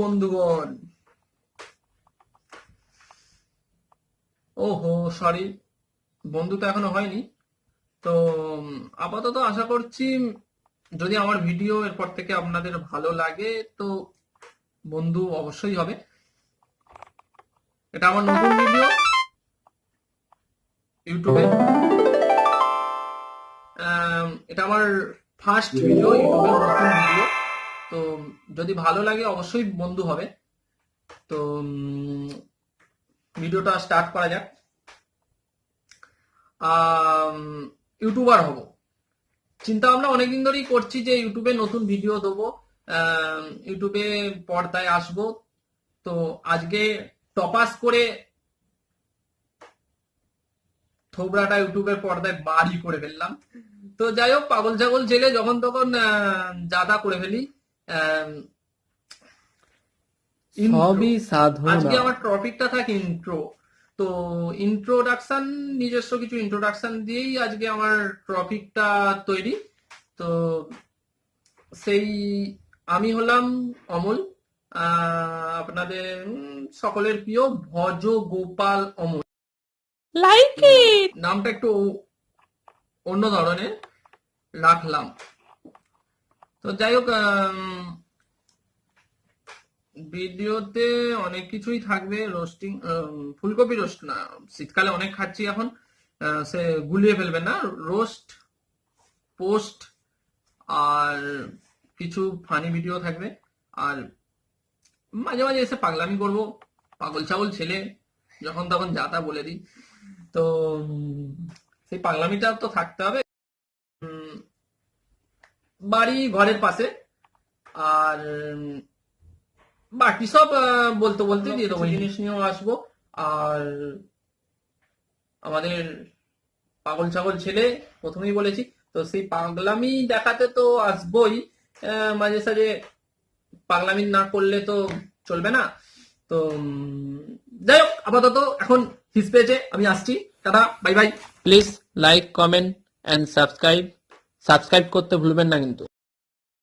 বন্ধুগণ। ওহো সরি, বন্ধু তো এখনো হয়নি। তো আপাতত আশা করছি যদি আমার ভিডিও এরপর থেকে আপনাদের ভালো লাগে তো বন্ধু অবশ্যই হবে। এটা আমার নতুন ভিডিও ইউটিউবে। এটা আমার ফার্স্ট ভিডিও, ইউটিউবের নতুন ভিডিও। তো যদি ভালো লাগে অবশ্যই বন্ধু হবে। তো ভিডিওটা স্টার্ট করা যাক। ইউটিউবার হব চিন্তা ভাবনা অনেকদিন ধরেই করছি যে ইউটিউবে নতুন ভিডিও দেবো, ইউটিউবে পর্দায় আসবো। তো আজকে টপাস করে থোবড়াটা ইউটিউবের পর্দায় বাড়ি করে ফেললাম। তো যাই হোক, পাগল ছাগল ছেলে যখন তখন জাদা করে ফেলি। সবই আজকে সাধনা। আমার টপিকটা থাকে ইন্ট্রো। তো ইন্ট্রোডাকশন, নিজস্ব কিছু ইন্ট্রোডাকশন দিয়েই আজকে আমার টপিকটা তৈরি। তো সেই আমি হলাম অমল, আপনাদের সকলের প্রিয় ভজ গোপাল অমল। Like it. নামটা একটু অন্য ধরনের রাখলাম। তো যাই হোক, ভিডিওতে অনেক কিছুই থাকবে। রোস্টিং, ফুলকপি রোস্ট না, শীতকালে অনেক খাচ্ছি এখন, সে গুলিয়ে ফেলবে না। রোস্ট, পোস্ট, আর কিছু ফানি ভিডিও থাকবে। আর মাঝে মাঝে এসে পাগলামি করব, পাগল ছাগল ছেলে যখন তখন যা তা বলে দিই। তো সেই পাগলামিটা তো থাকতে হবে। বাড়ি ঘরের পাশে। আর বাকি সব বলতে বলতে দিয়ে দেবো, জিনিস নিয়েও আসবো। আর আমাদের পাগল ছাগল ছেলে প্রথমেই বলেছি, তো সেই পাগলামি দেখাতে তো আসবোই। মাঝে সাঝে পাগলামি না করলে তো চলবে না। তো যাই হোক, আপাতত এখন হিস পেয়েছে, আমি আসছি। টাটা, bye bye. Please like, comment and subscribe করতে ভুলবেন না কিন্তু।